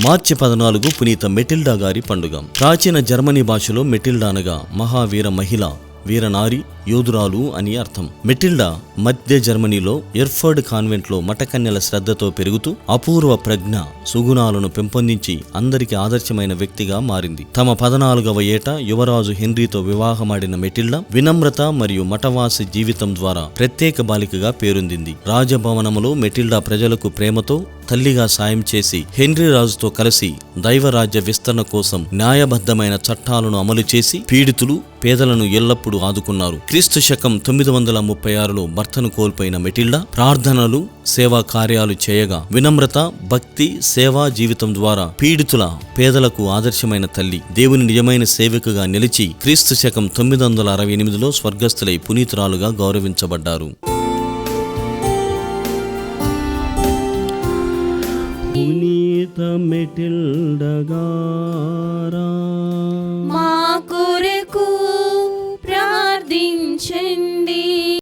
మార్చి 14 పునీత మెటిల్డా గారి పండుగ. ప్రాచీన జర్మనీ భాషలో మెటిల్డా అనగా మహావీర మహిళ, వీరనారి, యోధురాలు అని అర్థం. మెటిల్డా మధ్య జర్మనీలో ఎర్ఫర్డ్ కాన్వెంట్ లో మఠకన్యల శ్రద్ధతో పెరుగుతూ అపూర్వ ప్రజ్ఞ, సుగుణాలను పెంపొందించి అందరికి ఆదర్శమైన వ్యక్తిగా మారింది. తమ 14వ ఏట యువరాజు హెన్రీతో వివాహమాడిన మెటిల్డా వినమ్రత మరియు మఠవాసి జీవితం ద్వారా ప్రత్యేక బాలికగా పేరొందింది. రాజభవనములో మెటిల్డా ప్రజలకు ప్రేమతో తల్లిగా సాయం చేసి హెన్రీ రాజుతో కలిసి దైవరాజ్య విస్తరణ కోసం న్యాయబద్ధమైన చట్టాలను అమలు చేసి పీడితులు, పేదలను ఎల్లప్పుడూ ఆదుకున్నారు. క్రీస్తు శకం 936లో భర్తను కోల్పోయిన మెటిల్డా ప్రార్థనలు, సేవా కార్యాలు చేయగా వినమ్రత, భక్తి, సేవా జీవితం ద్వారా పీడితుల, పేదలకు ఆదర్శమైన తల్లి, దేవుని నిజమైన సేవకుగా నిలిచి క్రీస్తు శకం 968లో స్వర్గస్థులై పునీతురాలుగా గౌరవించబడ్డారు. పునీత మెటిల్డా గారు